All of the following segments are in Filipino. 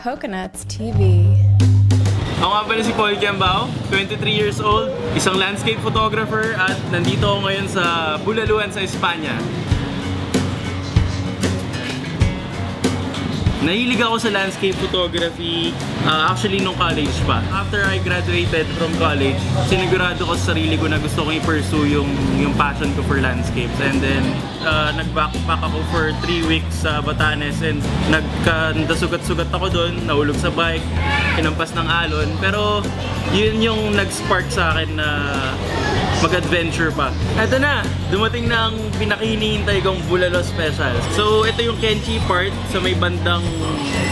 Coconuts TV. Ako nga pala si Paul Kiambao, 23 years old, isang landscape photographer at nandito ako ngayon sa Bulaluan sa Espanya. Nahilig ako sa landscape photography, actually nung college pa. After I graduated from college, sinigurado ko sa sarili ko na gusto kong i-pursue yung passion ko for landscapes. And then, nag-backpack ako for 3 weeks sa Batanes and nagkasugat-sugat ako doon, nahulog sa bike, kinampas ng alon. Pero yun yung nag-spark sa akin na mag-adventure pa. Eto na! Dumating na ang pinakahinihintay kong Bulalo Special. So, ito yung Kenchi part sa may bandang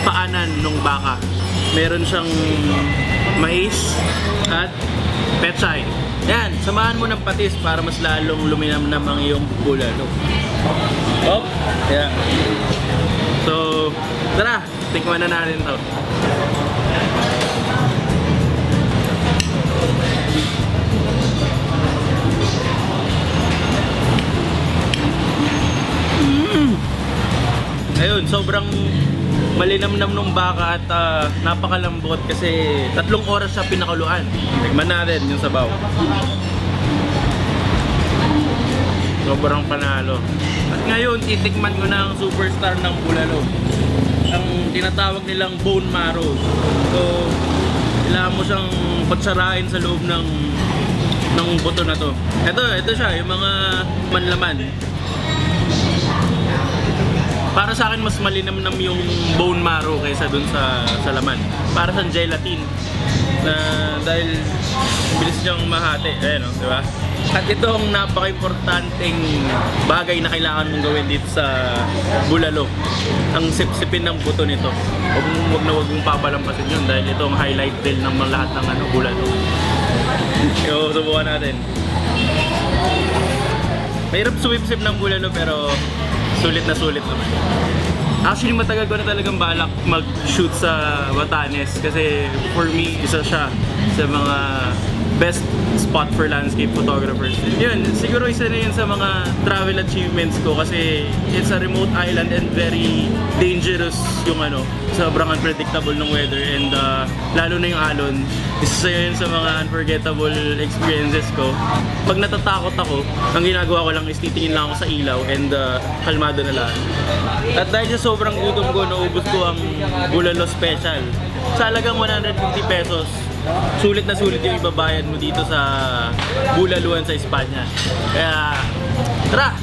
paanan ng baka. Meron siyang mais at pechay. Yan, samahan mo ng patis para mas lalong luminamnam ang iyong bulalo. Oh, yeah. So, tara! Tikman na natin to. Ayun, sobrang malinamnam nung baka at napakalambot kasi 3 oras siya pinakuluan. Tikman natin yung sabaw. Sobrang panalo. At ngayon, titikman ko na ang superstar ng bulalo. Ang tinatawag nilang bone marrow. So, kailangan mo siyang pagsarain sa loob ng buto na to. Ito siya, yung mga manlaman. Para sa akin, mas malinamnam yung bone marrow kaysa dun sa laman. Para sa gelatin. Dahil bilis niyang mahati. Ayan, di ba? At ito ang napaka-importanting bagay na kailangan mong gawin dito sa bulalo. Ang sipsipin ng buto nito. Huwag mong papalampasin yun dahil ito ang highlight din ng lahat ng bulalo. So, subukan natin. Mahirap sumipsip ng bulalo pero sulit na sulit naman. Actually, matagal ko na talagang balak mag-shoot sa Batanes kasi for me, isa siya sa mga best spot for landscape photographers. Yun, siguro isa na yun sa mga travel achievements ko kasi it's a remote island and very dangerous yung sobrang unpredictable ng weather and lalo na yung alon. Isa yun sa mga unforgettable experiences ko. Pag natatakot ako, ang ginagawa ko lang is titingin lang ako sa ilaw and kalmado na lang. At dahil sa sobrang gutom ko, naubos ko ang Bulalo Special. Sa halagang 150 pesos, sulit na sulit yung ibabayad mo dito sa Bulaluan sa Espanya. Kaya, tara!